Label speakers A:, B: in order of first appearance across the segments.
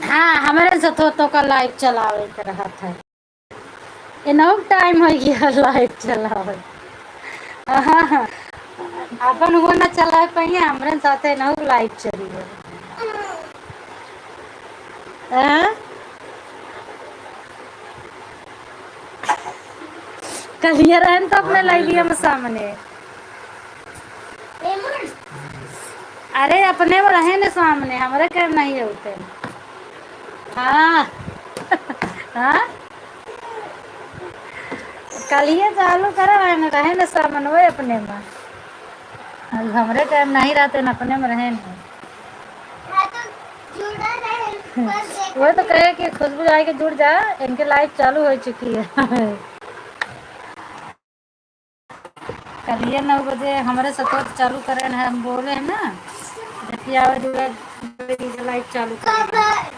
A: हाँ हमारे से तो का लाइव चलावे के रहा था। इनहु टाइम हो गया लाइव चलावे। हाँ हाँ अपन वो ना चला पाइए हमारे साथ इनहु लाइव चली है। हाँ? कल ये रहन तो अपने लाई लिया मैं सामने। अरे अपने वो रहे ना सामने हमारे घर नहीं होते। हाँ हाँ कल ये चालू करा रहे ना सामने वो अपने में। अब हमरे टाइम नहीं रहते न अपने में रहे नहीं। वो तो कहे कि खुशबू आई के जुड़ जा इनके लाइव चालू हो चुकी है। कल ये 9 बजे हमारे सपोर्ट चालू करे हैं हम बोले हैं ना जबकि आवाज लाइव चालू कर।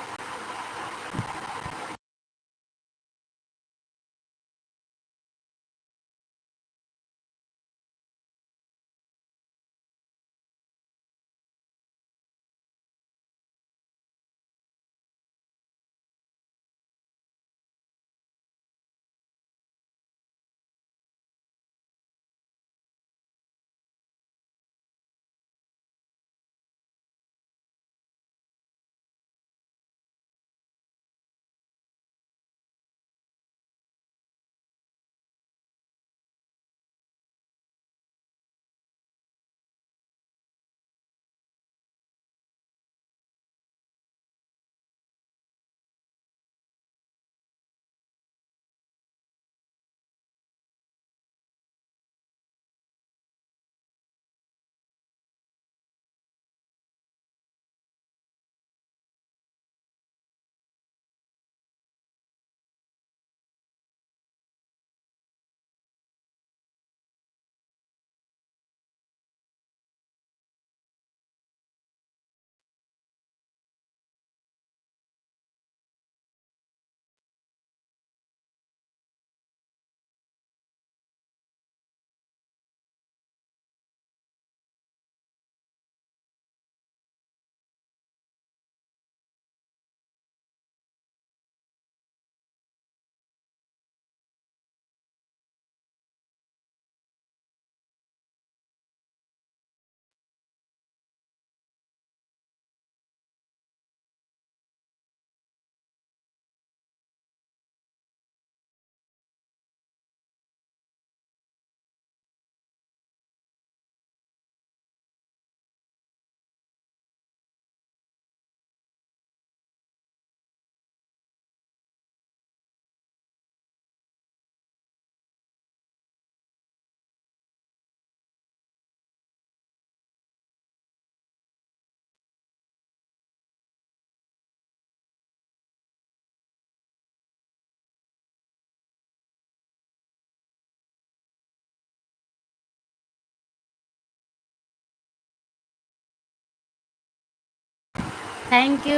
A: थैंक यू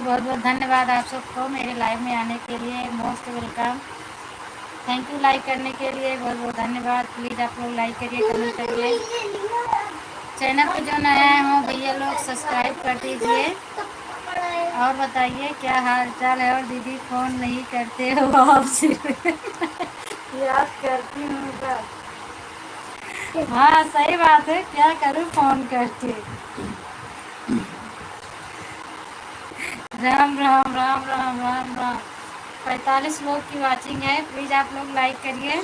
A: बहुत बहुत धन्यवाद आप सबको मेरे लाइव में आने के लिए most welcome. Thank you like करने के लिए बहुत बहुत धन्यवाद। प्लीज़ आप लोग लाइक करिए कमेंट करिए। चैनल पे जो नया हो भैया लोग सब्सक्राइब कर दीजिए। और बताइए क्या हाल चाल है। और दीदी फ़ोन नहीं करते हो आप सिर्फ याद करती हूँ बस। हाँ सही बात है क्या करूँ फ़ोन करके। राम राम राम राम राम राम। 45 लोग की वाचिंग है। प्लीज़ आप लोग लाइक करिए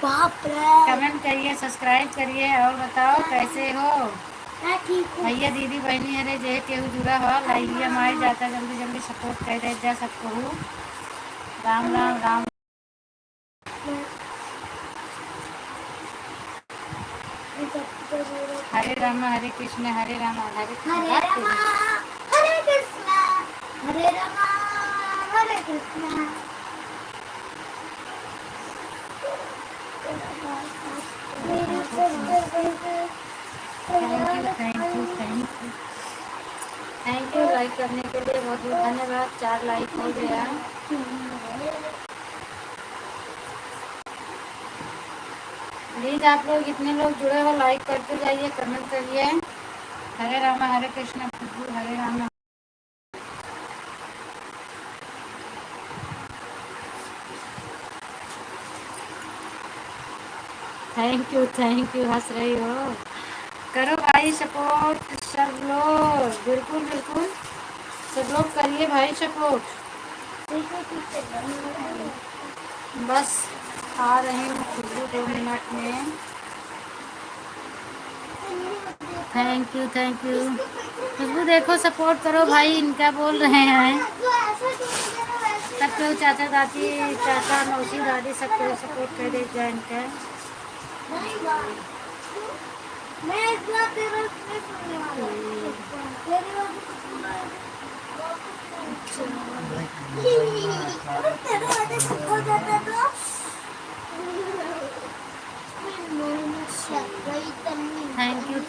A: कमेंट करिए सब्सक्राइब करिए। और बताओ कैसे हो भैया दीदी बहनी अरे जे केहू जुड़ा हो लाइए हमारी जाता जल्दी जल्दी सपोर्ट कर दे जा सबको। राम राम राम। हरे राम हरे कृष्ण हरे राम हरे कृष्ण हरे राम हरे कृष्ण। थैंक यू लाइक करने के लिए बहुत बहुत धन्यवाद। 4 लाइक हो गया। प्लीज़ आप लोग इतने लोग जुड़े हो लाइक करते जाइए कमेंट करिए। हरे राम हरे कृष्ण हरे राम। थैंक यू, हंस रही हो। करो भाई सपोर्ट सब लोग, बिल्कुल बिल्कुल सब लोग करिए भाई सपोर्ट। बस आ रही हूँ खुशबू 2 मिनट में। थैंक यू खुशबू, देखो सपोर्ट करो भाई, इनका बोल रहे हैं सबको, चाचा दादी, चाचा मौसी दादी सबको सपोर्ट कर दे जाए इनका।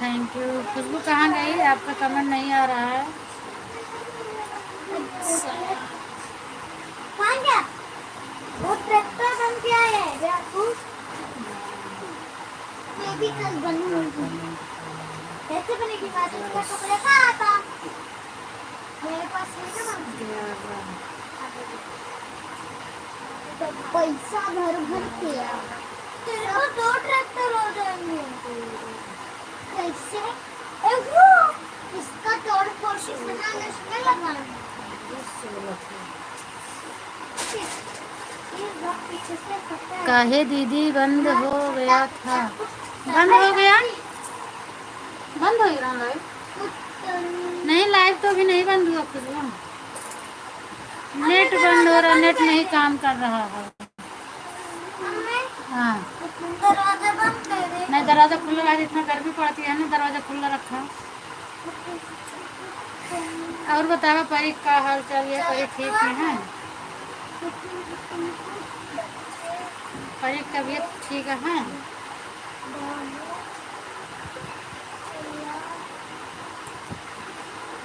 A: थैंक यू खुशबू, कहाँ गई? आपका कमेंट नहीं आ रहा है। वो ट्रैक्टर बन गया है मैं भी कल बनूंगी। कैसे बनेगी? बात उसका कपड़ा कहाँ आता? मेरे पास तो पैसा भर भर के तेरे को 2 ट्रैक्टर हो जाएंगे। कैसे? इसका तोड़ फोड़ बनाने में लगाना। काहे दीदी बंद हो गया था? बंद हो गया? बंद हो गया लाइव? नहीं, लाइव तो अभी नहीं बंद हुआ खुद। नेट बंद हो रहा, नेट नहीं काम कर रहा है। हाँ, नहीं दरवाजा खुला रहा, इतना गर्मी पड़ती है ना, दरवाजा खुला रखा। और बताओ परी का हाल चाल है? परी ठीक है? परी की तबीयत ठीक है?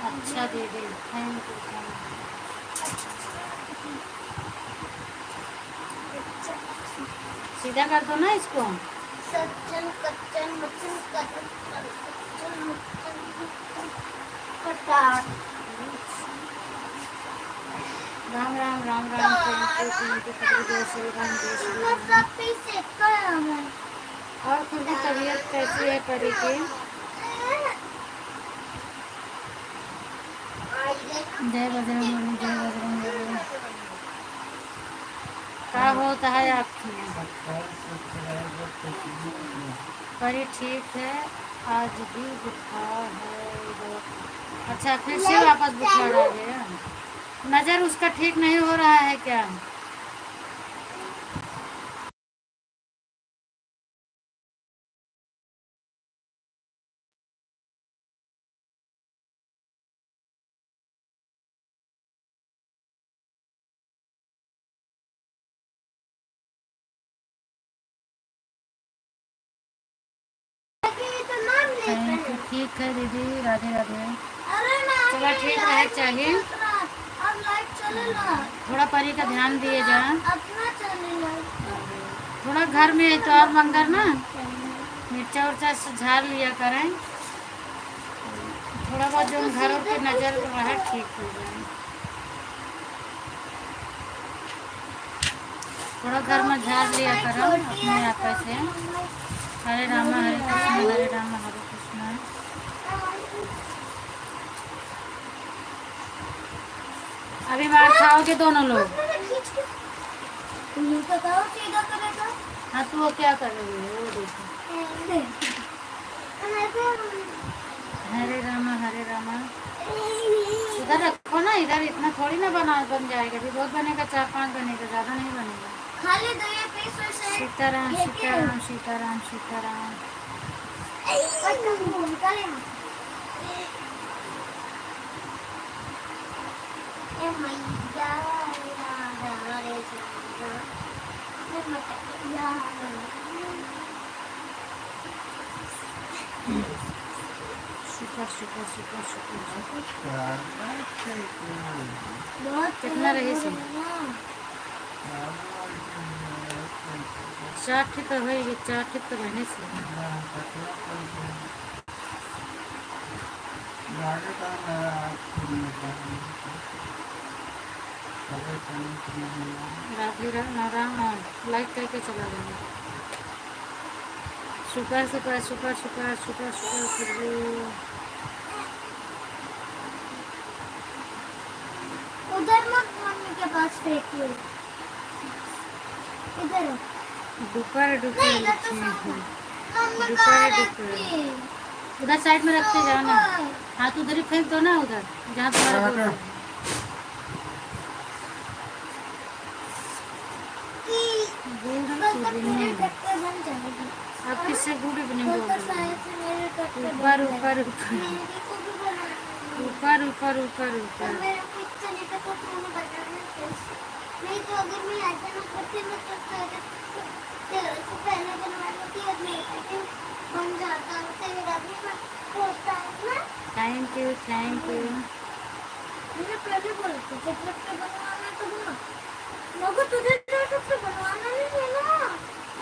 A: अच्छा दीदी, थैंक यू। सीधा कर दो ना इसको। सज्जन कच्चन मचन राम राम राम राम। और खुद की तबीयत कैसी है परी की? जय बजरंग, जय बजरंग। क्या होता है आपकी? परी ठीक है, आज भी बुखार है। अच्छा, फिर से वापस बुखार आ गया। नज़र उसका ठीक नहीं हो रहा है क्या? ठीक है दीदी, राधे राधे। चलो ठीक रहे चाहिए। थोड़ा परी का ध्यान दिए जा। थोड़ा घर में है तो और मंगर ना मिर्चा उर्चा से झाड़ लिया करें। थोड़ा बहुत जो घरों की नज़र रहे ठीक हो जाए। थोड़ा घर में झाड़ लिया करो अपने आप से। हरे रामा हरे कृष्ण, हरे रामा हरे कृष्ण। अभी मार खाओगे दोनों लोग? हाँ, तो वो क्या कर रही है वो देखो। हरे रामा हरे रामा। इधर रखो ना, इधर इतना थोड़ी ना बन जाएगा। भी बहुत बनेगा, 4-5 बनेगा, ज़्यादा नहीं बनेगा। सीताराम सीताराम सीताराम सीताराम। शुक्र शुक्र शुक्र शुक्र। कितना रही से? 4 तो है, 4 तो रहने से। राधे राम, लाइक करके चला जाएगा। शुक्र शुक्र शुक्र शुक्र शुक्र शुक्र खुशबू।
B: उधर मत मम्मी के पास फेंकिए, इधर
A: डुकर डुकर
B: नहीं, इधर तो
A: लिखे
B: साफ
A: हैं।
B: है। मम्मी
A: डुकर
B: कहाँ
A: डुकर
B: रखी?
A: उधर साइड में रखते जाओ ना, हाथ उधर ही फेंक दो ना, उधर जहाँ तुम्हारा गोल है। गुड
B: कल तक मेरे
A: इवनिंग।
B: टक्कर बन जाएगी।
A: आप किससे गुड इवनिंग
B: कल
A: बोल
B: तक
A: रहे
B: शायद से मेरे टक्कर
A: हो?
B: बन
A: ऊपर ऊपर
B: जाएगी।
A: ऊपर
B: मेरे को भी बनाना है।
A: ऊपर ऊपर ऊपर
B: और
A: ऊपर।
B: मेरे को इच्छा नहीं था तो तुम्हें बताना कैसे। नहीं तो अगर मैं ऐसा ना करती मैं तो तेरे से पहले बनवा लेती और मैं ऐसे बन जाता तेरा भी होता है ना।
A: Thank you thank you.
B: मैंने पहले बोला था जब तक तो बनवाना तो बना मगर तुझे तो तब तो बनवाना नहीं है ना।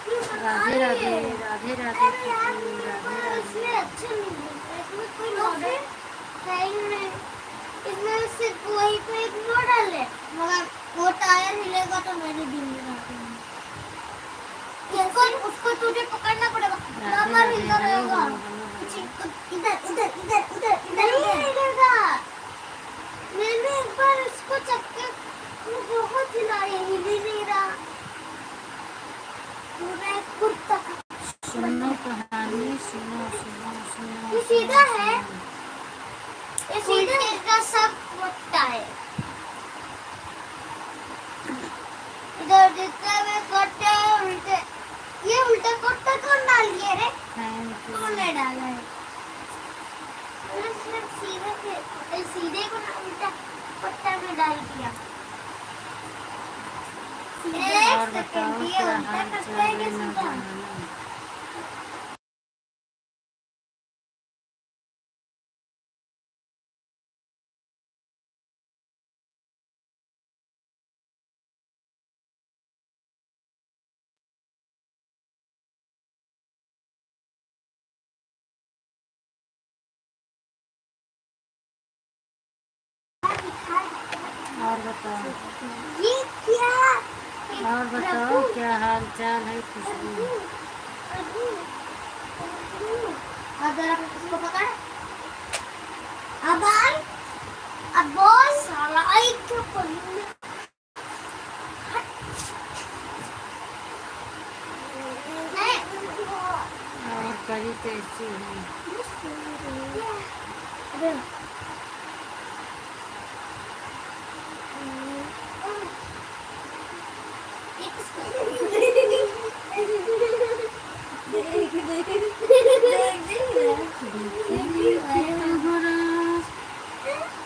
B: क्यों बना
A: राधे
B: रही
A: राधे
B: है?
A: राधे राधे
B: अरे यार
A: खुशबू, राधे
B: इसमें
A: राधे।
B: अच्छे नहीं है इसमें कोई मॉडल है ही नहीं। इसमें सिर्फ वही पे एक मॉडल है मगर वो टायर हिलेगा तो मेरे दिन में जाते हैं। उसको उसको तुझे पकड़ना पड़ेगा
A: राधे
B: बार
A: राधे।
B: हिलता
A: हेलो
B: रहेगा।
A: Hello hello hello.
B: इधर इधर इधर इधर इधर नहीं हिलेगा। मैंने एक बार उसको चक्कर में बहुत हिलाया हिल नहीं रहा पूरा एक कुत्ता।
A: सुनो कहानी सुनो सुनो सुनो
B: ये
A: सुनो
B: सीधा है
A: सुनो।
B: ये सीधा का सब मोटा है। इधर जितना में कट्टे उल्टे ये उल्टा कट्टा कौन डाल दिया रे?
A: Thank you.
B: कौन ने डाला है? मैंने सिर्फ सीधे को ना उल्टा कट्टा में डाल दिया।
A: और बताओ
B: ये
A: क्या
B: उल्टा
A: हाल
B: कट्टा
A: चल
B: है
A: है
B: कि सीधा?
A: नौजवानों? और बताओ
B: ये क्या?
A: और बताओ क्या हाल चाल है खुशबू?
B: अब जरा इसको पकड़। अब आए। अब बोल साला आई क्यों पड़ी?
A: और करी कैसी है?
B: अबे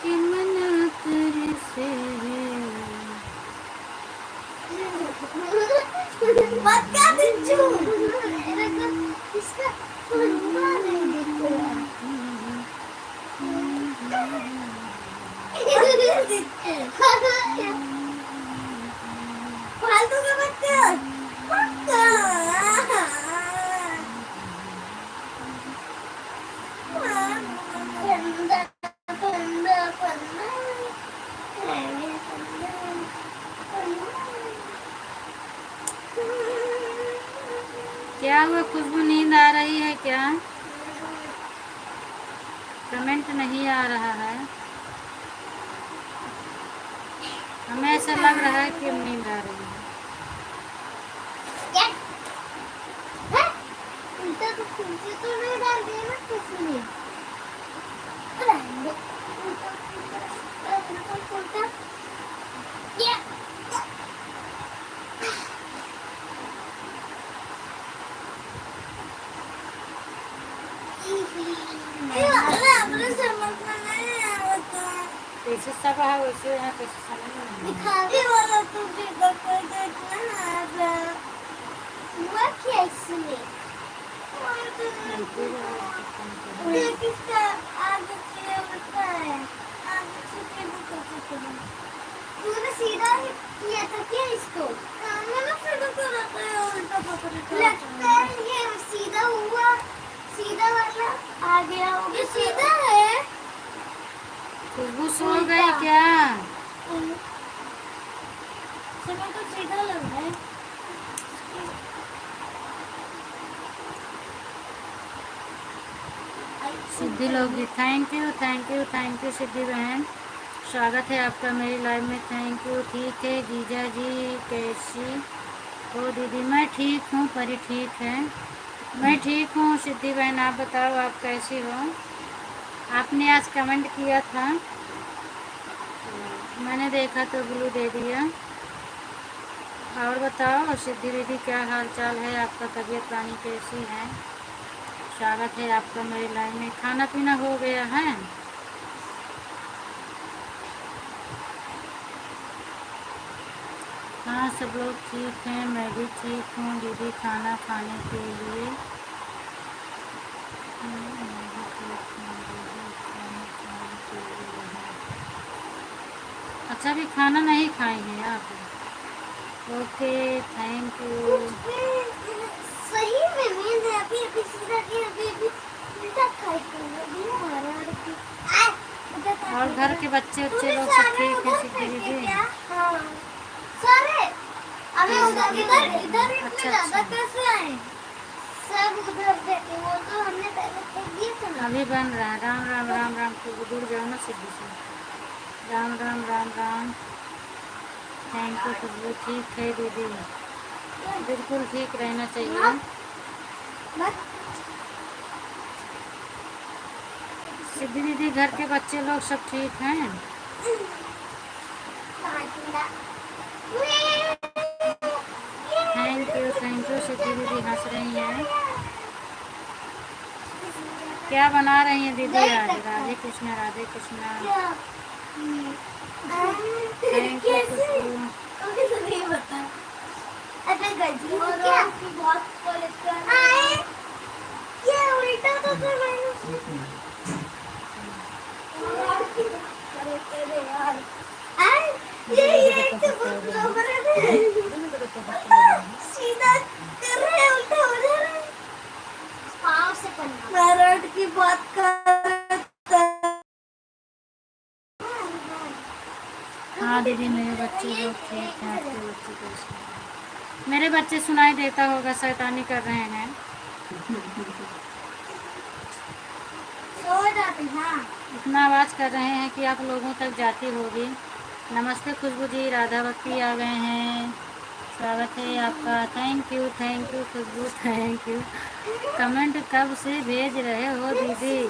A: कि मन तेरे से
B: मत क्या बिच्छू इसका पंखा नहीं दिख रहा। फालतू का बच्चा
A: क्या हुआ खुशबू, नींद आ रही है क्या? कमेंट नहीं आ रहा है। हमें ऐसा लग रहा है कि नींद आ रही है।
B: उल्टा तो कुर्सी तो नहीं डाल दिया ना किसी ने। उल्टा क्या?
A: कैसे सब है वैसे यहाँ कैसे समझ में नहीं आ रहा।
B: दिखाने वाला तुझे डॉक्टर देखना है हुआ क्या इसमें? किसका आगे से उल्टा है आगे से तूने सीधा ही किया था क्या इसको? मैंने सीधा करा था उल्टा पकड़ लगता है ये सीधा हुआ सीधा वाला आ गया ये सीधा है।
A: खुशबू सो गई क्या?
B: समय तो सीधा लग रहा है।
A: दिल होगी। Thank you thank you thank you Siddhi बहन, स्वागत है आपका मेरी लाइव में। Thank you. ठीक है जीजा जी, कैसी हो दीदी? मैं ठीक हूँ, परी ठीक है। मैं ठीक हूँ सिद्धि बहन, आप बताओ आप कैसी हो? आपने आज कमेंट किया था, मैंने देखा तो ब्लू दे दिया। और बताओ सिद्धि दीदी, क्या हाल चाल है आपका? तबीयत पानी कैसी है? स्वागत है आपका मेरी लाइफ में। खाना पीना हो गया है? हाँ सब लोग ठीक हैं, मैं भी ठीक हूँ दीदी। खाना खाने के लिए मैं भी ठीक हूँ दीदी, खाना खाने के लिए। अच्छा, अभी खाना नहीं खाए हैं आप? Okay thank you.
B: सही में नींद है। अभी अभी सीधा के अभी अभी उल्टा खाई थी अभी हमारा
A: और घर के बच्चे उच्चे लोग सब ठीक हैं सिद्धि दीदी?
B: हाँ सारे। अबे उधर इधर इधर इतने
A: अच्छा,
B: ज्यादा
A: अच्छा।
B: कैसे आए? सब उधर से थे, वो तो हमने पहले फेंक दिए थे ना।
A: अभी बन रहा है। राम राम राम राम, खूब दूर जाओ ना सिद्धि से। राम राम राम राम। थैंक यू खुशबू। ठीक है दीदी, बिल्कुल ठीक रहना चाहिए।
B: मत
A: सिद्धि दीदी, घर के बच्चे लोग सब ठीक हैं? थैंक यू सिद्धि दीदी, हंस रही हैं। क्या बना रही हैं दीदी आज? राधे कृष्णा राधे कृष्णा। थैंक यू खुशबू।
B: ये उल्टा तो कर मैंने ये तो बहुत लोग सीधा कर रहे हैं, उल्टा हो जा रहा है। पाँव से पन्ना मैरड की बात कर।
A: हाँ दीदी, मेरे बच्चे लोग ठीक हैं। आपके बच्चे कैसे हैं? मेरे बच्चे सुनाई देता होगा, शैतानी कर रहे हैं।
B: सो जाते हैं।
A: इतना आवाज़ कर रहे हैं कि आप लोगों तक जाती होगी। नमस्ते खुशबू जी, राधा भक्ति आ गए हैं, स्वागत है आपका। Thank you Khushboo, thank you. Comment कब से भेज रहे हो दीदी?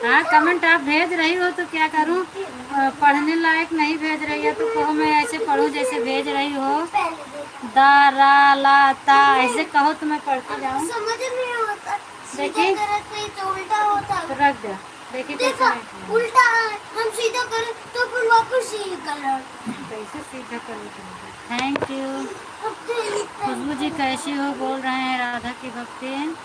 A: हाँ, कमेंट आप भेज रही हो तो क्या करूँ? पढ़ने लायक नहीं भेज रही है तो कहो मैं ऐसे पढ़ूँ जैसे भेज रही हो। दा रा ला ता ऐसे कहो तो मैं पढ़ते जाऊँ।
B: समझ नहीं होता।
A: देखिए
B: तो उल्टा होता
A: तो रख दो। देखिए
B: देखा
A: कैसे
B: उल्टा हम सीधा करें तो फिर वापस सीधा कलर।
A: कैसे सीधा कर। थैंक यू खुशबू जी, कैसी हो? बोल रहे हैं राधा की भक्ति,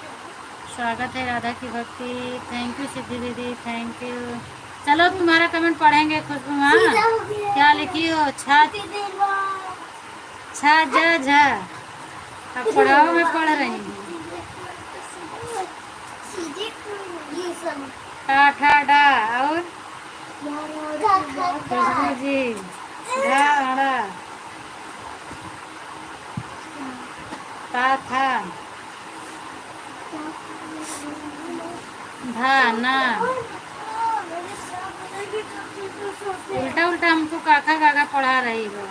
A: स्वागत है राधा की भक्ति। थैंक यू सिद्धि दीदी, थैंक यू। चलो तुम्हारा कमेंट पढ़ेंगे खुशबू। हाँ, क्या लिखी हो? छा छा जा झा। अब पढ़ाओ, मैं पढ़ रही हूँ।
B: ये सब
A: ठा ठा डा और खुशबू जी ढा अड़ा ता था धा ना। उल्टा उल्टा हमको काका काका पढ़ा रही हो।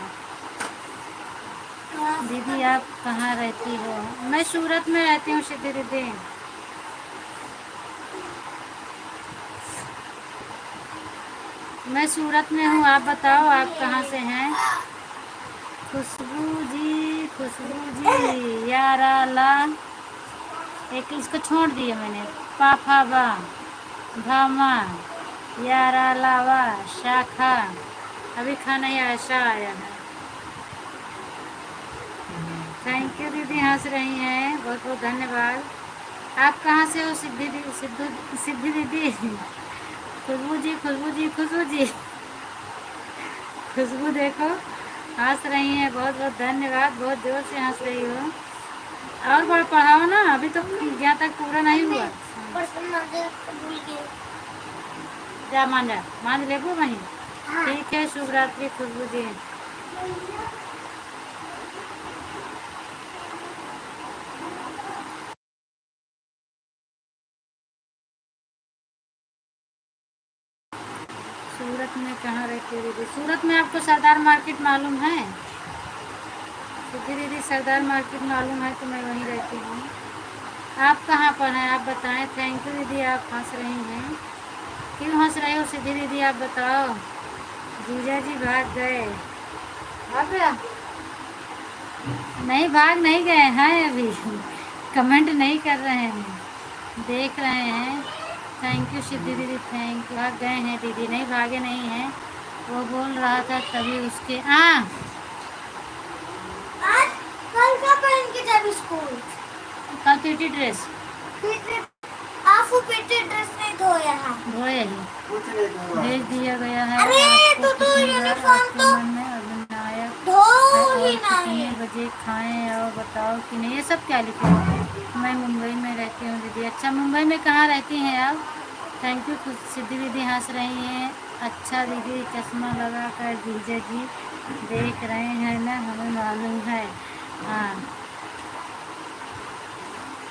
A: दीदी आप कहाँ रहती हो? मैं सूरत में रहती हूँ सिद्धि दीदी। मैं सूरत में हूँ, आप बताओ आप कहाँ से हैं? खुशबू जी यारा ला, एक इसको छोड़ दिया मैंने। पाफा बा भामा यारा लावा शाखा। अभी खाना ही ऐसा आया है। थैंक यू दीदी, हंस रही हैं, बहुत बहुत धन्यवाद। आप कहाँ से हो सिद्धि दीदी? सिद्धि दीदी खुशबू जी खुशबू देखो हंस रही हैं, बहुत बहुत धन्यवाद, बहुत जोर से हंस रही हो। और बड़ा पढ़ाओ ना, अभी तो यहाँ तक पूरा नहीं हुआ। जा मान लेबो वहीं। ठीक है, शुभ रात्रि खुशबू जी। में कहाँ रहती हो दीदी? सूरत में आपको सरदार मार्केट मालूम है? सिद्धि दीदी सरदार मार्केट मालूम है तो मैं वहीं रहती हूँ। आप कहाँ पर हैं आप बताएं। थैंक यू दीदी, आप हंस रही हैं, क्यों हंस रहे हो सिद्धि दीदी आप बताओ। जीजा जी भाग गए? भाग गया? नहीं भाग नहीं गए हैं अभी, कमेंट नहीं कर रहे हैं, देख रहे हैं। थैंक यू सिद्धि दीदी, थैंक यू। भाग गए हैं दीदी? नहीं भागे नहीं हैं, वो बोल रहा था तभी उसके
B: आज कल का पहन के जब स्कूल
A: कल पीटी ड्रेस
B: आप पीटी ड्रेस नहीं धोया है?
A: धोए ही भेज दिया गया है।
B: अरे तो यूनिफॉर्म तो
A: मन में अभिनायक
B: धो
A: और
B: ही
A: कितने
B: नहीं।
A: बजे खाएं और बताओ कि नहीं। ये सब क्या लिखे हो? मैं मुंबई में रहती हूँ दीदी। अच्छा मुंबई में कहाँ रहती हैं आप? Thank you. कुछ सिद्धि दीदी हंस रही हैं। अच्छा दीदी चश्मा लगा कर जीजा जी देख रहे हैं ना, हमें मालूम है। हाँ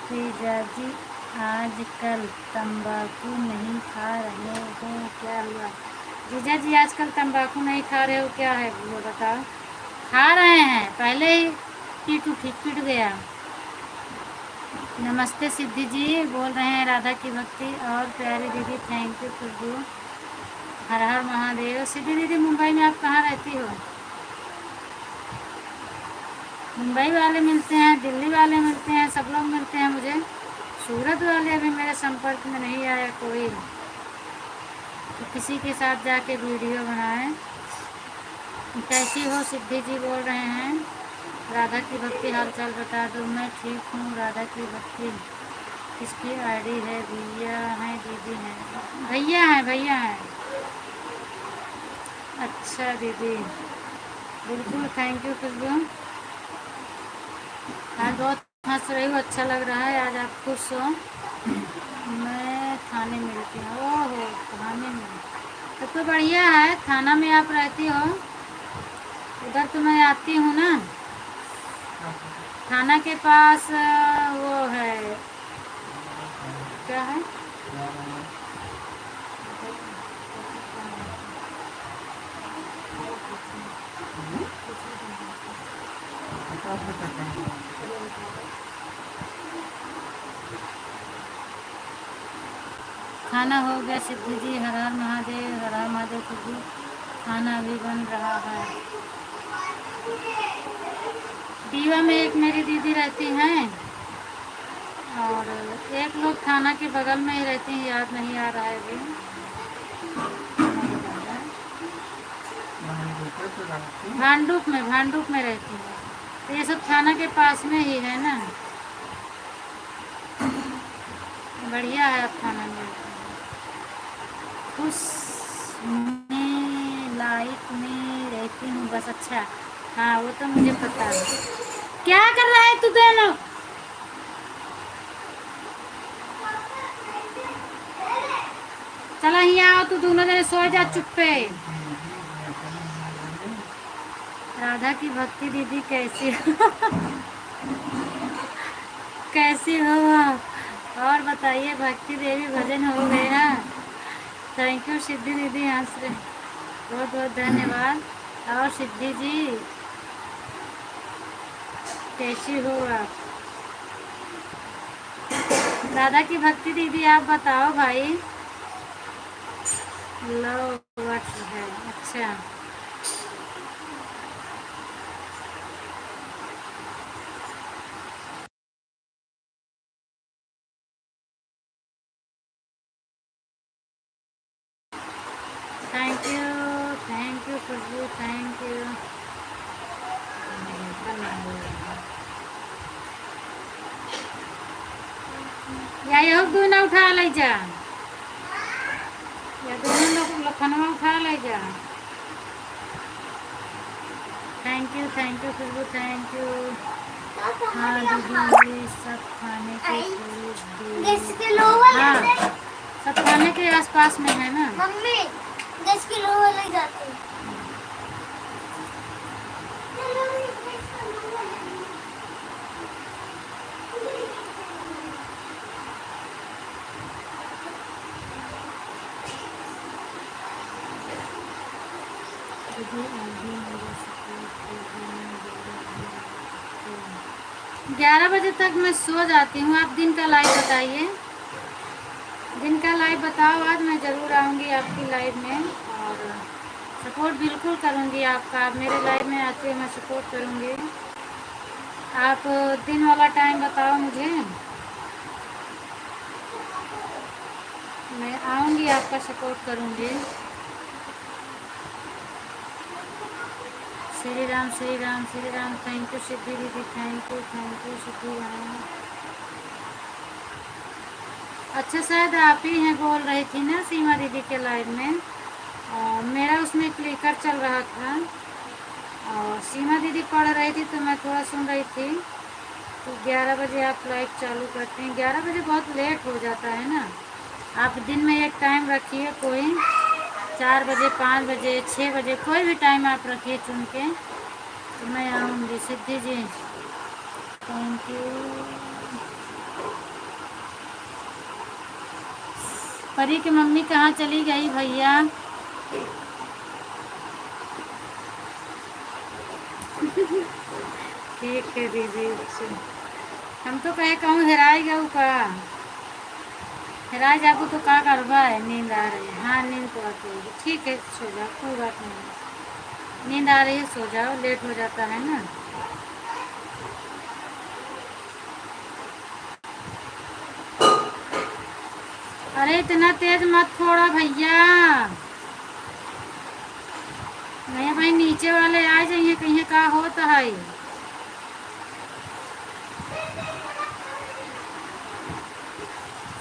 A: जीजा जी आजकल तंबाकू नहीं खा रहे हो, क्या हुआ? जीजा जी आजकल तंबाकू नहीं खा रहे हो, क्या है वो बताओ। खा रहे हैं, पहले ही पीट गया। नमस्ते सिद्धि जी, बोल रहे हैं राधा की भक्ति और प्यारी दीदी। थैंक यू खुशबू, हर हर महादेव। सिद्धि दीदी मुंबई में आप कहाँ रहती हो? मुंबई वाले मिलते हैं, दिल्ली वाले मिलते हैं, सब लोग मिलते हैं मुझे। सूरत वाले अभी मेरे संपर्क में नहीं आया कोई, तो किसी के साथ जाके वीडियो बनाएं। कैसी हो सिद्धि जी, बोल रहे हैं राधा की भक्ति हालचाल बता दो। मैं ठीक हूँ राधा की भक्ति। किसकी आईडी है? भैया हैं दीदी हैं? भैया हैं, भैया हैं। अच्छा दीदी, बिल्कुल थैंक यू खुशबू। आज बहुत हंस रही हूँ, अच्छा लग रहा है, आज आप खुश हो। मैं थाने में रहती हूँ। ओहो थाने में, तो बढ़िया है, थाना में आप रहती हो। उधर तो मैं आती हूँ ना, थाना के पास वो है, क्या है? खाना हो गया सिद्धि जी, हर हर महादेव, हर हर महादेव सिद्धि। खाना भी बन रहा है। दीवा में एक मेरी दीदी रहती हैं और एक लोग थाना के बगल में ही रहती हैं, याद नहीं आ रहा है अभी। भांडुप में रहती है, तो ये सब थाना के पास में ही है ना। बढ़िया है, अब थाना में खुश में लाइफ में रहती हूँ बस। अच्छा हाँ वो तो मुझे पता है। क्या कर रहा है तू दोनों? चला यहाँ आओ, तू दोनों जने सो जा चुप्पे। राधा की भक्ति दीदी कैसी हो? कैसी हो आप? और बताइए, भक्ति देवी भजन हो गया? थैंक यू सिद्धि दीदी, हंस रहे, बहुत बहुत धन्यवाद। और सिद्धि जी कैसी हो आप? राधा की भक्ति दीदी आप बताओ भाई। लव व्हाट है? अच्छा thank you Khushboo, thank you. या यह दोनों उठा ले जा, या दोनों लोग लखनऊ उठा ले जा। Thank you Khushboo, thank you. हाँ दीदी ये सब खाने के हाँ सब खाने के आसपास में है ना।
B: मम्मी 10 किलो वाले जाते हैं।
A: दीदी आप भी मेरा सपोर्ट कीजिए। 11 बजे तक मैं सो जाती हूँ। आप दिन का लाइव बताइए, दिन का लाइव बताओ। आज मैं ज़रूर आऊँगी आपकी लाइव में और सपोर्ट बिल्कुल करूँगी आपका। आप मेरे लाइव में आते मैं सपोर्ट करूँगी। आप दिन वाला टाइम बताओ मुझे, मैं आऊँगी आपका सपोर्ट करूँगी। श्री राम श्री राम श्री राम। थैंक यू सिद्धि दीदी, थैंक यू सिद्धि राम। अच्छा, शायद आप ही हैं बोल रही थी ना सीमा दीदी के लाइव में। मेरा उसमें क्लिकर चल रहा था और सीमा दीदी पढ़ रही थी तो मैं थोड़ा सुन रही थी। तो 11 बजे आप लाइव चालू करते हैं। 11 बजे बहुत लेट हो जाता है ना। आप दिन में एक टाइम रखिए, कोई 4 बजे 5 बजे 6 बजे कोई भी टाइम आप रखिए चुन के, तो मैं आऊँगी। सिद्धि जी थैंक यू। परी की मम्मी कहाँ चली गई भैया? ठीक है दीदी। हम तो कहे कहूँ हेराई गऊ का, हेराई जाबू तो का करवा है। नींद आ रही है? हाँ नींद तो आती है। ठीक है सो जाओ, कोई बात नहीं। नींद आ रही है सो जाओ, लेट हो जाता है ना। अरे इतना तेज मत फोड़ा भैया, नहीं भाई नीचे वाले आ जाइए, कहीं का होता है।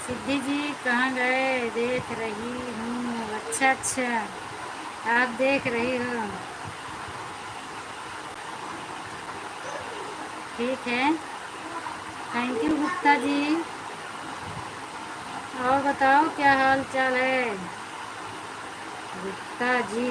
A: सिद्धि जी कहाँ गए? देख रही हूँ। अच्छा अच्छा, आप देख रही हो, ठीक है। Thank you Gupta ji. और बताओ क्या हाल चाल है गुप्ता जी?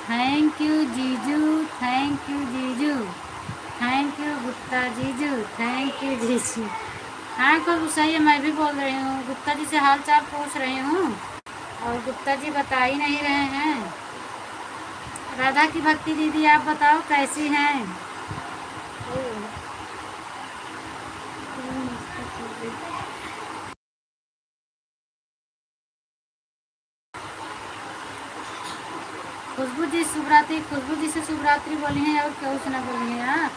A: थैंक यू जीजू, थैंक यू जीजू, थैंक यू गुप्ता जीजू, थैंक यू जीजू। हाँ को सही है, मैं भी बोल रही हूँ। गुप्ता जी से हाल चाल पूछ रही हूँ और गुप्ता जी बता ही नहीं रहे हैं। राधा की भक्ति दीदी आप बताओ कैसी हैं? खुशबू जी शुभरात्रि। खुशबू जी से शुभरात्रि बोली हैं और क्यों से ना बोली हैं आप?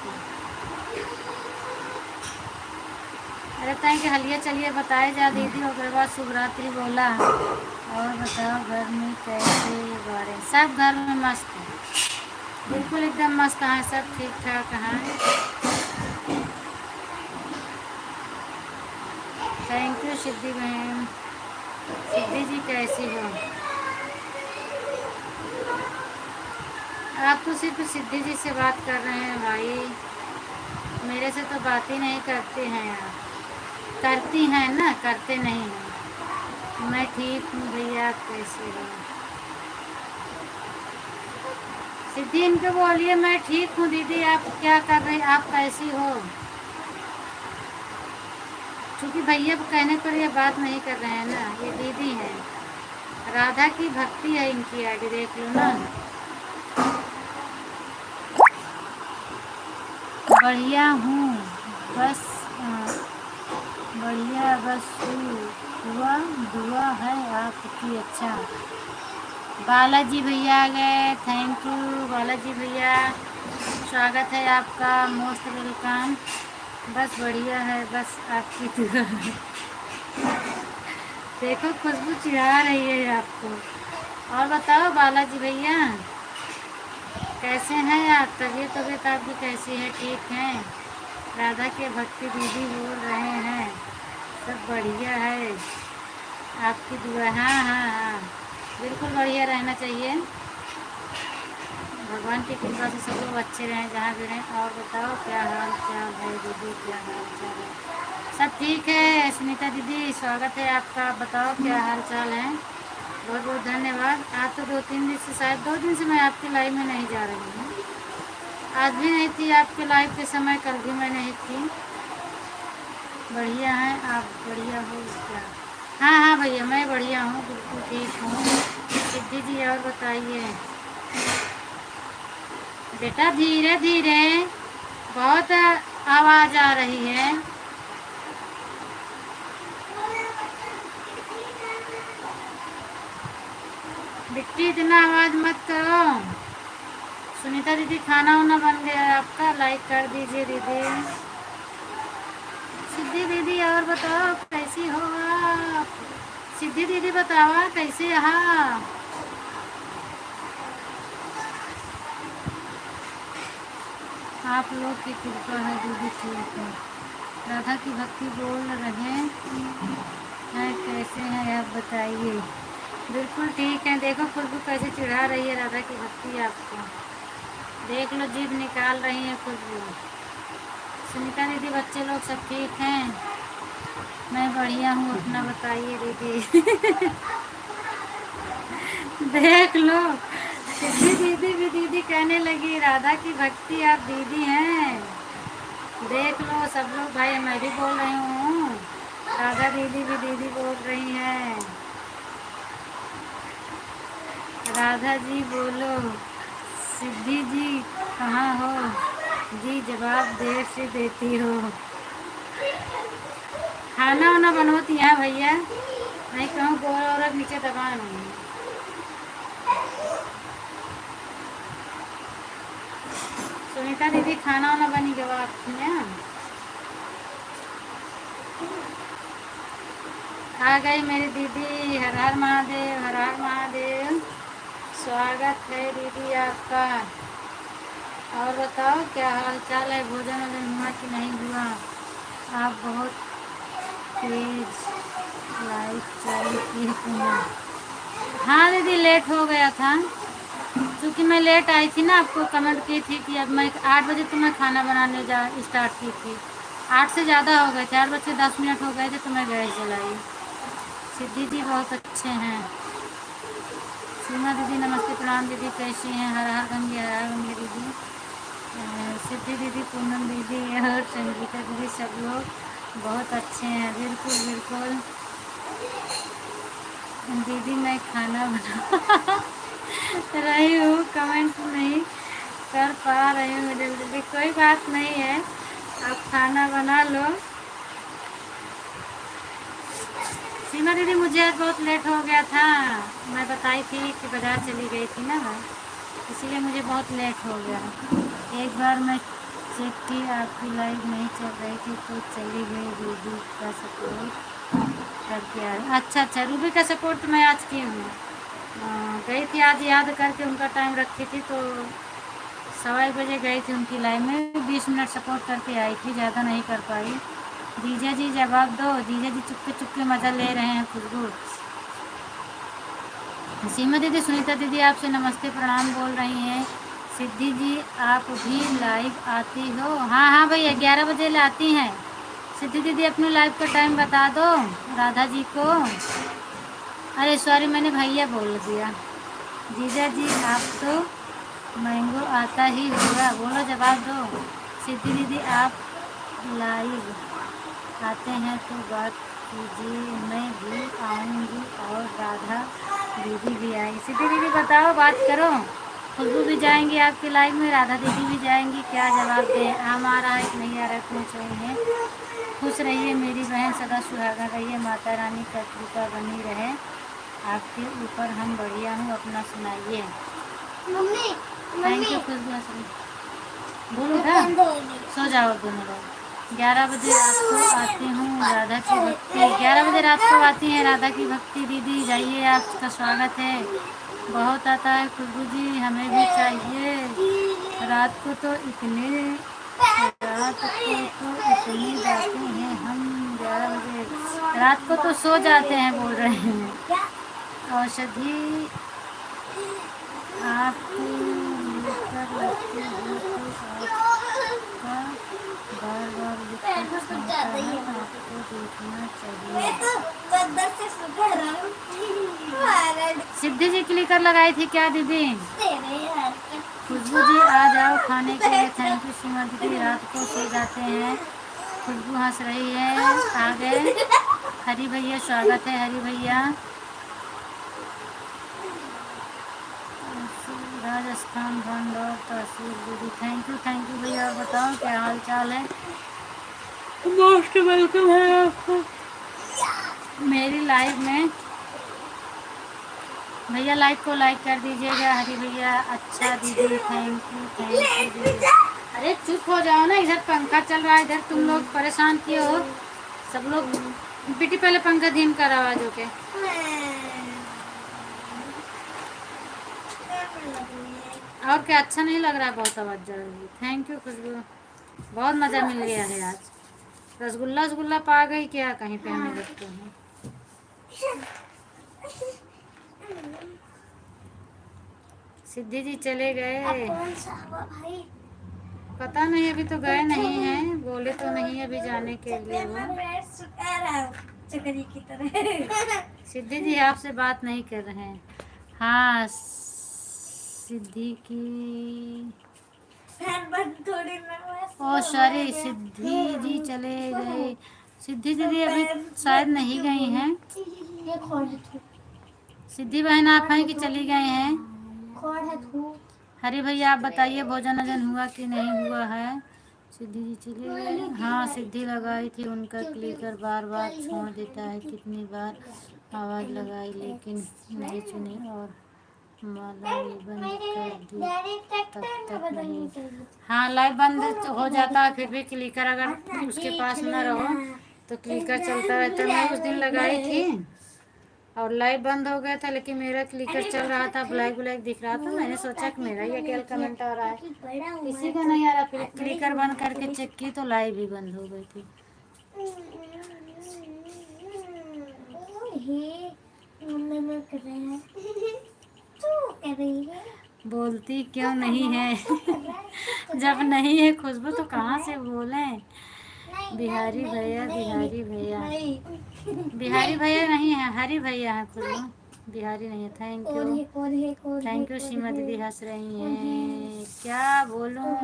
A: अरे तैं के हलिया चलिए बताए जा दीदी, और बाद शुभरात्रि बोला। और बताओ घर में कैसे बारे? सब घर में मस्त है, बिल्कुल एकदम मस्त है, सब ठीक ठाक हैं। थैंक यू सिद्धि बहन। सिद्धि जी कैसी हो? आप तो सिर्फ सिद्धि जी से बात कर रहे हैं भाई, मेरे से तो बात ही नहीं करते हैं आप। करती हैं ना, करते नहीं हैं। मैं ठीक हूँ भैया, आप कैसे हो? सिद्धि इनको बोलिए मैं ठीक हूँ दीदी, आप क्या कर रहे हैं, आप कैसी हो? क्योंकि भैया कहने पर ये बात नहीं कर रहे हैं ना, ये दीदी हैं। राधा की भक्ति है इनकी आईडी, देख लो ना। बढ़िया हूँ बस, बढ़िया बस हुआ दुआ है आपकी। अच्छा बालाजी भैया आ गए, थैंक यू बालाजी भैया, स्वागत है आपका, मोस्ट वेलकम। बस बढ़िया है, बस आपकी दुआ है। देखो खुशबू चिढ़ा रही है आपको। और बताओ बालाजी भैया कैसे हैं आप? तबीयत आपकी कैसी है? ठीक है? राधा के भक्ति दीदी बोल रहे हैं, सब बढ़िया है, आपकी दुआ। हाँ हाँ हाँ, बिल्कुल बढ़िया रहना चाहिए। भगवान की कृपा से सब लोग अच्छे रहें जहाँ भी रहें। और बताओ क्या हाल चाल है दीदी, क्या हाल चाल है? सब ठीक है सुनीता दीदी, स्वागत है आपका। आप बताओ क्या हाल चाल है? बहुत बहुत धन्यवाद। आज तो 2-3 दिन से, शायद 2 दिन से मैं आपके लाइव में नहीं जा रही हूँ। आज भी नहीं थी आपके लाइव के समय, कल भी मैं नहीं थी। बढ़िया हैं आप? बढ़िया हो क्या? हाँ हाँ भैया मैं बढ़िया हूँ, बिल्कुल ठीक हूँ। सिद्धि जी और बताइए। बेटा धीरे धीरे, बहुत आवाज़ आ रही है। बिट्टी इतना आवाज़ मत करो। सुनीता दीदी खाना वाना बन गया है आपका? लाइक कर दीजिए दीदी। सिद्धि दीदी और बताओ कैसी हो आप? सिद्धि दीदी बताओ कैसे? हाँ आप लोग की कृपा है दीदी, ठीक है। राधा की भक्ति बोल रहे हैं, कैसे हैं आप बताइए? बिल्कुल ठीक है। देखो खुशबू कैसे चिढ़ा रही है राधा की भक्ति आपको। देख लो जीभ निकाल रही है खुशबू। सुनीता दीदी बच्चे लोग सब ठीक हैं? मैं बढ़िया हूँ, अपना बताइए दीदी। देख लो सिद्धि दीदी भी दीदी कहने लगी, राधा की भक्ति आप दीदी हैं। देख लो सब लोग, भाई मैं भी बोल रही हूँ, राधा दीदी भी दीदी बोल रही हैं। राधा जी बोलो। सिद्धि जी कहाँ हो जी? जवाब देर से देती हो। खाना वाना बनोती हैं भैया? नहीं कहूँ गोर औरत नीचे दबा नहीं। सुनीता दीदी खाना वाना बनी गवा आपकी ना? आ गई मेरी दीदी। हर हर महादेव, हर हर महादेव। स्वागत है दीदी आपका। और बताओ क्या हाल चाल है? भोजन वोजन हुआ कि नहीं हुआ? आप बहुत तेज लाइट चालू की है तुमने। हाँ दीदी लेट हो गया था, क्योंकि मैं लेट आई थी ना। आपको कमेंट की थी कि अब मैं 8 बजे तो मैं खाना बनाने जा स्टार्ट की थी। 8 से ज़्यादा हो गए थे, 8 बज के 10 मिनट हो गए थे तो मैं गैस जलाई। सिद्धि जी बहुत अच्छे हैं। सीमा दीदी नमस्ते, प्रणाम दीदी, कैसी हैं? हर हर गंगे, हर हर गंगे दीदी। सिद्धि दीदी, पूनम दीदी और संगीता दीदी सब लोग बहुत अच्छे हैं। बिल्कुल बिल्कुल दीदी मैं खाना बना रही हूँ, कमेंट नहीं कर पा रही हूँ मेरे दीदी। कोई बात नहीं है, आप खाना बना लो। सीमा दीदी मुझे आज बहुत लेट हो गया था, मैं बताई थी कि बाज़ार चली गई थी ना मैं, इसीलिए मुझे बहुत लेट हो गया। एक बार मैं चेक की आपकी लाइव नहीं चल रही थी तो चली गई दीदी का सपोर्ट करके आई। अच्छा अच्छा, रूबी का सपोर्ट मैं आज की हूँ। गई थी आज, याद करके उनका टाइम रखी थी तो 1:15 बजे गई थी उनकी लाइव में, 20 मिनट सपोर्ट करके आई थी, ज़्यादा नहीं कर पाई। जीजा जी जवाब दो। जीजा जी चुपके चुपके मज़ा ले रहे हैं खुशबू। सीमा दीदी, सुनीता दीदी आपसे नमस्ते प्रणाम बोल रही हैं। सिद्धि जी आप भी लाइव आती हो? हाँ हाँ भैया 11 बजे लाती हैं। सिद्धि दीदी अपने लाइव का टाइम बता दो राधा जी को। अरे सॉरी मैंने भैया बोल दिया। जीजा जी आप तो मैंगो आता ही होगा, बोलो जवाब दो। सिद्धि दीदी आप लाइव आते हैं तो बात कीजिए, मैं भी आऊँगी और राधा दीदी भी आएंगी। सिद्धि दीदी बताओ, बात करो। खुशबू भी जाएंगी आपकी लाइव में, राधा दीदी भी जाएंगी, क्या जवाब दें? आम आ रहा है कि नहीं आ रहा है पूछ रही हैं। खुश रहिए मेरी बहन, सदा सुहागन रहिए, माता रानी का कृपा बनी रहे आपके ऊपर। हम बढ़िया हूँ, अपना सुनाइए।
B: मम्मी
A: थैंक यू खुशबू। बोलो था, सो जाओ दोनों लोग। 11 बजे रात को आती हूँ राधा की भक्ति। 11 बजे रात को आती हैं राधा की भक्ति दीदी, जाइए, आपका स्वागत है। बहुत आता है खुशबू जी, हमें भी चाहिए। रात को तो इतने जाते हैं हम 11 बजे, रात को तो सो जाते हैं बोल रहे हैं। औषधि आपको लेकर लगती है तो आपका बार बार दिक्कत होता है, आपको देखना चाहिए। सिद्धि जी क्लिकर लगाई थी क्या दीदी? खुशबू जी आ जाओ खाने के लिए। थैंक यू सीमा दीदी, रात को सो जाते हैं। खुशबू हंस रही है, आ गए। हरी भैया स्वागत है, हरी भैया। राजस्थान भंडौर तहसील दीदी, थैंक यू भैया। और बताओ क्या हाल चाल है? मोस्ट वेलकम है आपको मेरी लाइव में। भैया लाइव को लाइक कर दीजिएगा। हरी भैया अच्छा दीदी, थैंक यू दीदी। अरे चुप हो जाओ ना, इधर पंखा चल रहा है, इधर तुम लोग परेशान किए हो सब लोग। बेटी पहले पंखा धीम कर आवाज़ के। और क्या अच्छा नहीं लग रहा है? बहुत आवाज़ जा रही है। थैंक यू खुशबू, बहुत मज़ा मिल गया है आज। रसगुल्ला रसगुल्ला पा गई क्या कहीं पे? हमें देखते हैं। सिद्धि जी चले गए, पता नहीं, अभी तो गए नहीं हैं, बोले तो नहीं अभी जाने के लिए वो। की तरह सिद्धि जी आपसे बात नहीं कर रहे हैं। हाँ सिद्धि की, ओ सॉरी, सिद्धि जी चले गए। सिद्धि दीदी अभी शायद नहीं गई हैं। सिद्धि बहन आप हैं कि चली गए हैं? हरी भैया आप बताइए भोजन वजन हुआ कि नहीं हुआ है? सिद्धि जी चली गई। हाँ सिद्धि लगाई थी, उनका क्लिकर बार बार छोड़ देता है। कितनी बार आवाज़ लगाई लेकिन नहीं सुनी और माला ये बंद कर दी तब तक नहीं। हाँ लाइव बंद हो जाता है, फिर भी क्लिकर अगर उसके पास न रहो तो क्लिकर चलता रहता है। मैं उस दिन लगाई थी और लाइव बंद हो गया था, लेकिन मेरा क्लिकर चल रहा था, ब्लैक ब्लैक दिख रहा था। मैंने सोचा कि मेरा ही अकेला कमेंट आ रहा है, किसी का नहीं आ रहा। फिर क्लिकर बंद करके चेक की तो लाइव भी बंद हो गई थी। बोलती क्यों नहीं है? जब नहीं है खुशबू तो कहाँ से बोले? बिहारी भैया, बिहारी भैया, बिहारी भैया नहीं है, हरी भैया है खुशबू, बिहारी नहीं है। थैंक यू सीमा दीदी हंस रही हैं, क्या बोलूं?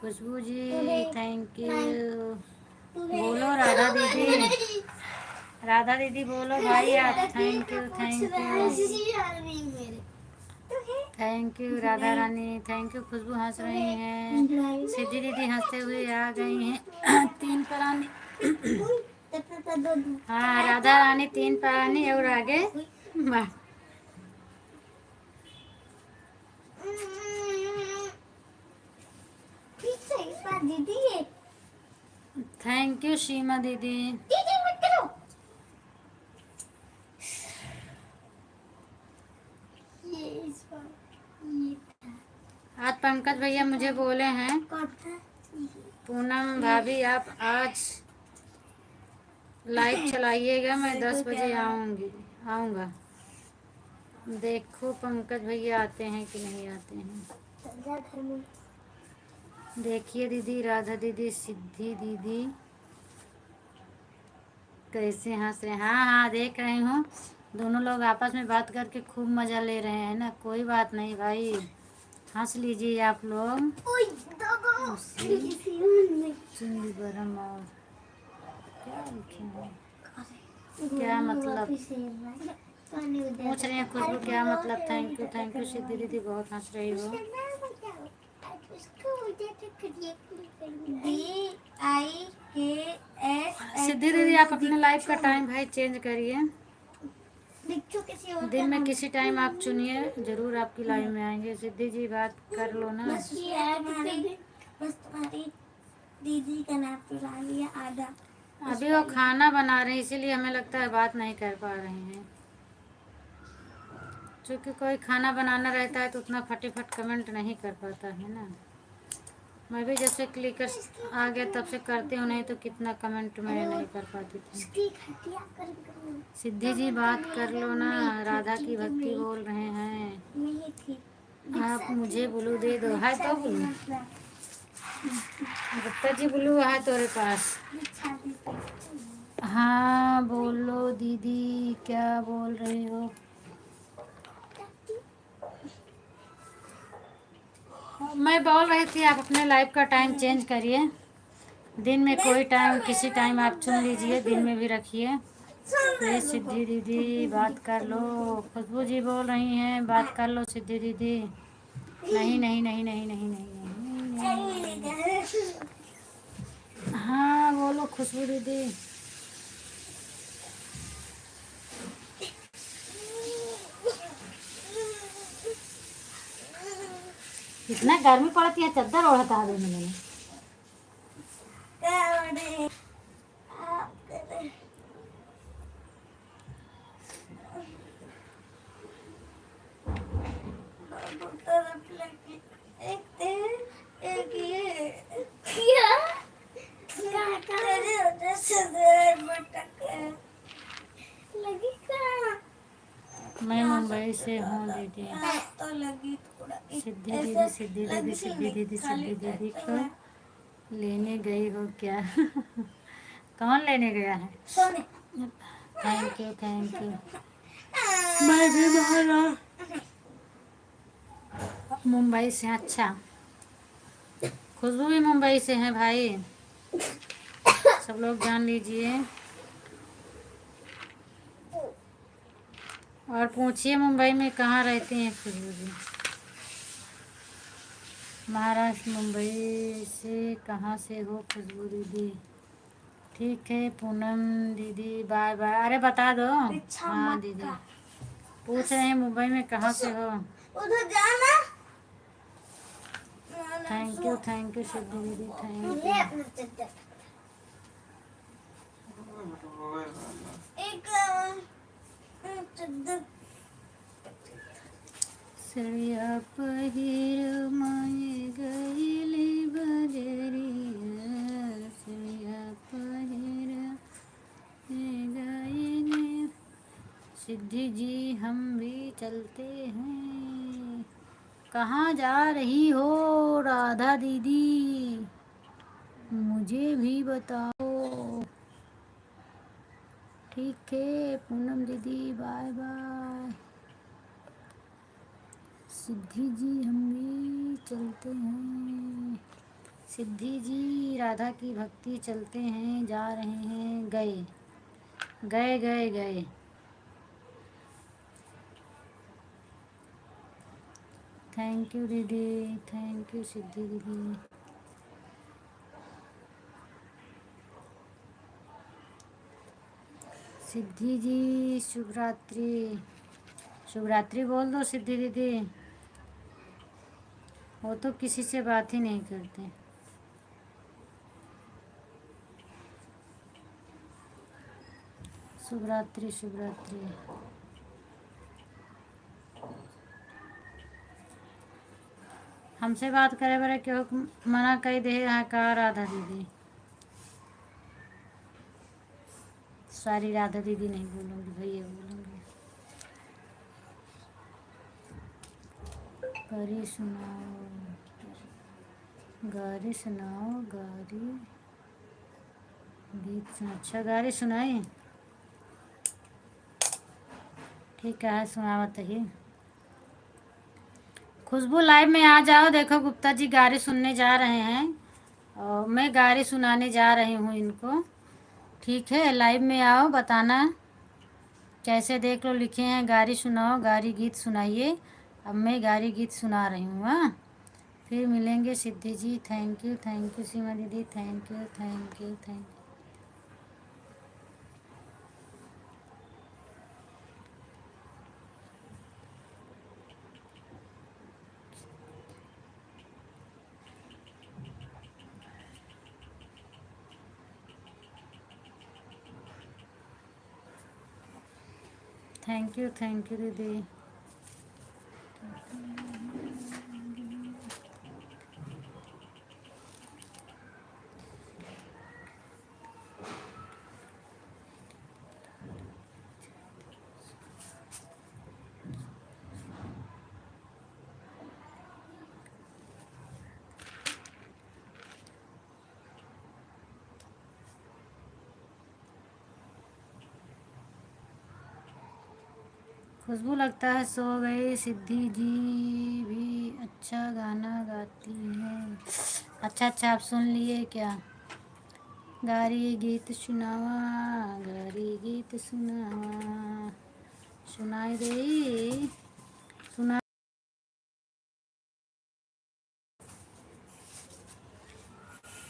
A: Khushboo ji thank you. बोलो राधा दीदी, राधा दीदी बोलो भाई आप। Thank you thank you Radha Rani, thank you. Khushboo हंस रही हैं, सिद्धि दीदी हंसते हुए आ गई हैं। 3 प्राणी हाँ राधा रानी 3 प्राणी और आगे दीदी। थैंक यू सीमा दीदी। आज पंकज भैया मुझे बोले हैं, पूनम भाभी आप आज लाइव चलाइएगा, मैं 10 बजे आऊँगा। देखो पंकज भैया आते हैं कि नहीं आते हैं। देखिए दीदी, राधा दीदी, सिद्धि दीदी कैसे हंस रहे हैं। हाँ हाँ देख रही हूँ, दोनों लोग आपस में बात करके खूब मज़ा ले रहे हैं ना। कोई बात नहीं भाई, हंस लीजिए आप लोग। चिंदी बरम और क्या लिखे हैं, क्या मतलब पूछ रहे हैं खुशबू, क्या मतलब? थैंक यू सिद्धि दीदी, बहुत हंस रही हो। सिद्धि दीदी आप अपने लाइफ का टाइम भाई चेंज करिए, दिन में किसी टाइम आप चुनिए, जरूर आपकी लाइफ में आएंगे। सिद्धि जी बात कर लो ना। बस तुम्हारी दीदी का नाम चुरा लिया आधा। अभी वो खाना बना रहे हैं, इसीलिए हमें लगता है बात नहीं कर पा रहे हैं। क्योंकि कोई खाना बनाना रहता है तो उतना फटाफट कमेंट नहीं कर पाता है ना। मैं भी जब से क्लिकर आ गया तब से करती हूँ, नहीं तो कितना कमेंट मैं नहीं कर पाती थी। सिद्धि जी बात कर लो ना, राधा की भक्ति बोल रहे हैं। आप मुझे ब्लू दे दो। है तो ब्लू, गुप्ता जी ब्लू है तेरे पास? हाँ बोलो दीदी, क्या बोल रही हो? मैं बोल रही थी आप अपने लाइफ का टाइम चेंज करिए, दिन में कोई टाइम, किसी टाइम आप चुन लीजिए, दिन में भी रखिए प्लीज। सिद्धि दीदी बात कर लो। खुशबू जी बोल रही हैं बात कर लो सिद्धि दीदी। नहीं नहीं नहीं नहीं नहीं नहीं नहीं। हाँ बोलो खुशबू दीदी। इतना गर्मी पड़ती है, चादर ओढ़ता है मैंने। मैं मुंबई से हूँ दीदी। सिद्धि दीदी सिद्धि दीदी सिद्धि दीदी सिद्धि दीदी को लेने गई हो क्या? कौन लेने गया है? Thank you thank you. मैं भी मुंबई से। अच्छा, खुशबू भी मुंबई से है भाई, सब लोग जान लीजिए। और पूछिए मुंबई में कहाँ रहती हैं खुशबू जी? महाराष्ट्र। मुंबई से कहाँ से हो खुशबू दीदी? ठीक है पूनम दीदी बाय बाय। अरे बता दो। हाँ दीदी पूछ रहे हैं मुंबई में कहाँ से हो?
B: उधर जाना।
A: थैंक यू सिद्धि दीदी थैंक
B: ले
A: यू।
B: अपना चद्दर। एक चद्दर।
A: सरिया पहिर माए गईले बजरिया, सरिया पहिर गईले। सिद्धि जी हम भी चलते हैं। कहाँ जा रही हो राधा दीदी, मुझे भी बताओ। ठीक है पूनम दीदी बाय बाय। सिद्धि जी हम भी चलते हैं। सिद्धि जी राधा की भक्ति चलते हैं, जा रहे हैं, गए गए गए गए। थैंक यू दीदी थैंक यू सिद्धि दीदी। सिद्धि जी शुभ रात्रि। शुभ रात्रि बोल दो सिद्धि दीदी, वो तो किसी से बात ही नहीं करते। शुभ रात्रि शुभ रात्रि। हमसे बात करे बड़े क्यों मना कर दे है का राधा दीदी? सारी राधा दीदी नहीं बोलूँगी, भैया बोलूँगी। गारी सुनाओ, गारी सुनाओ, गारी गीत सुना। अच्छा गारी सुनाई, ठीक है सुना बताइए। खुशबू लाइव में आ जाओ, देखो गुप्ता जी गारी सुनने जा रहे हैं और मैं गारी सुनाने जा रही हूँ इनको। ठीक है लाइव में आओ, बताना कैसे, देख लो लिखे हैं गारी सुनाओ, गारी गीत सुनाइए। अब मैं गारी गीत सुना रही हूँ। हाँ फिर मिलेंगे सिद्धि जी। थैंक यू सीमा दीदी thank you thank you thank you. Thank you दीदी। खुशबू लगता है सो गई। सिद्धि जी भी अच्छा गाना गाती है। अच्छा अच्छा, आप सुन लिए क्या? गारी गीत सुनावा, गारी गीत सुनावा, सुनाई दे, सुना।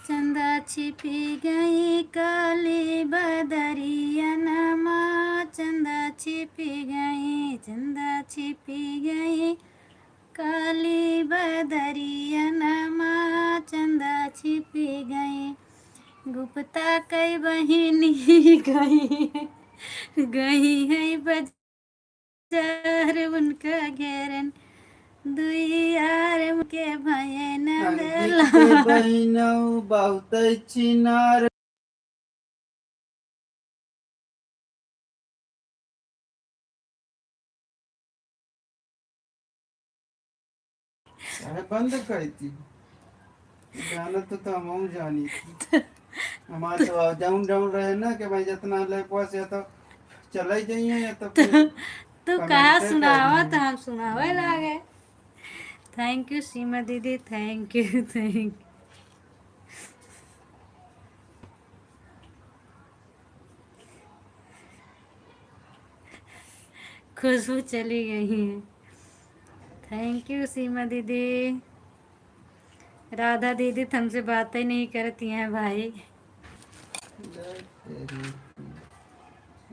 A: चंदा छिपी गई काली बदरिया नमा, चंदा छिपी गई, चंदा छिपी गई काली बदरिया नमा, चंदा छिपी गई। गुप्ता कई बहिनी गई है, गई है बाजार उनका घेरन, दुई यार मुके भये न
C: अंगित
A: देला।
C: के बहिनौ बहुत चिनार। अरे बंद कर दी गाना तो हम जानी थी। हमारा तो डाउन डाउन रहे ना कि भाई जितना ले पास या तो चले जाइए या तो फिर
A: तू कहा
C: कमेंटे
A: सुनावा तो
C: करिए।
A: हम सुनावे लागे। थैंक यू सीमा दीदी, थैंक यू थैंक। खुशबू चली गई है। थैंक यू सीमा दीदी। राधा दीदी तुमसे बातें नहीं करती हैं भाई।
C: ले तेरी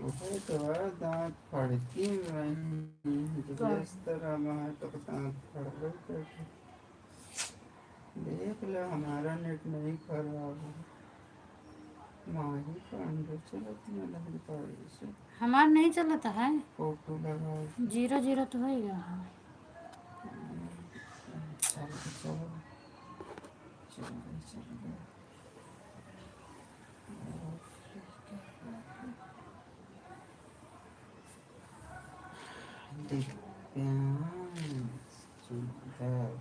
C: सुबह तो दांत फड़ती नहीं जब इस तरह वहाँ तो दांत फड़ गए करते। देख लो हमारा नेट नहीं खराब है। माही पांडे चलती है लहरी पहाड़ी से
A: हमार नहीं चलता है।
C: फोटो लगा के।
A: 0-0 तो होएगा।
C: चलो चलो चलो चलो दिव्यांश सुंदर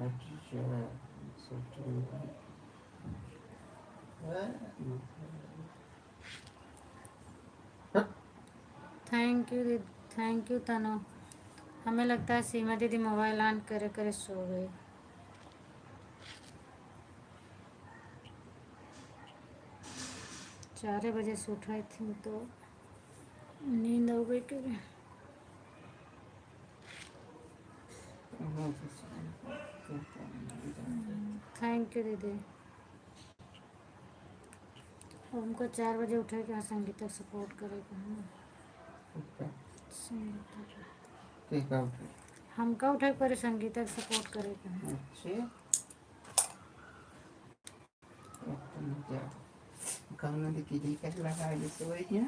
C: अच्छा सोचो
A: थैंक यू दीदी, थैंक यू तनु। हमें लगता है सीमा दीदी मोबाइल ऑन करे करे सो गई। 4 बजे से उठाई थी तो नींद हो गई क्या? थैंक यू दीदी। हमको 4 बजे उठे के संगीता सपोर्ट करेगा है ना। संगीता
C: ठीक है
A: हमका उठे पर संगीता सपोर्ट करेगा।
C: अच्छे मजा कहना दीदी का लगा ले सोइया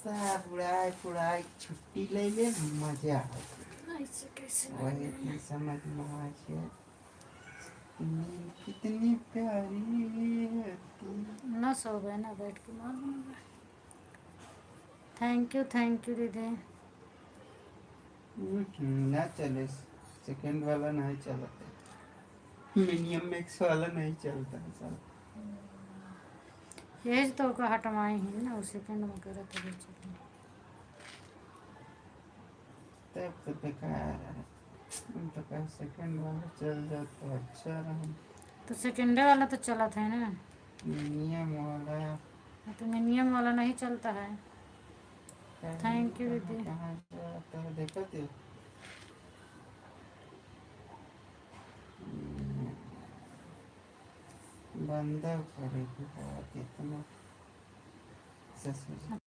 C: सब उड़ाई पुड़ाई छुट्टी ले ले मजा
A: ऐसे कैसे
C: वही थी समझ में आ गया कितनी प्यारी है तू।
A: ना सो गए ना बैठ के मार दूंगा। थैंक यू दीदी।
C: ना चले सेकंड वाला नहीं चलता मिनिमम मैक्स वाला नहीं चलता है सब।
A: यही तो का हटवाए हैं ना, उस सेकंड में करे तो भी चले।
C: तब तो बेकार है तो कहीं सेकंड वाला चल जाता तो अच्छा रहा।
A: तो सेकंडे वाला तो चला था ना।
C: नियम वाला
A: तो मिनियम वाला नहीं चलता है। थैंक यू
C: कहाँ
A: दीदी।
C: कहाँ जाता है देखो तो बंदा करेगी बात इतना ससुर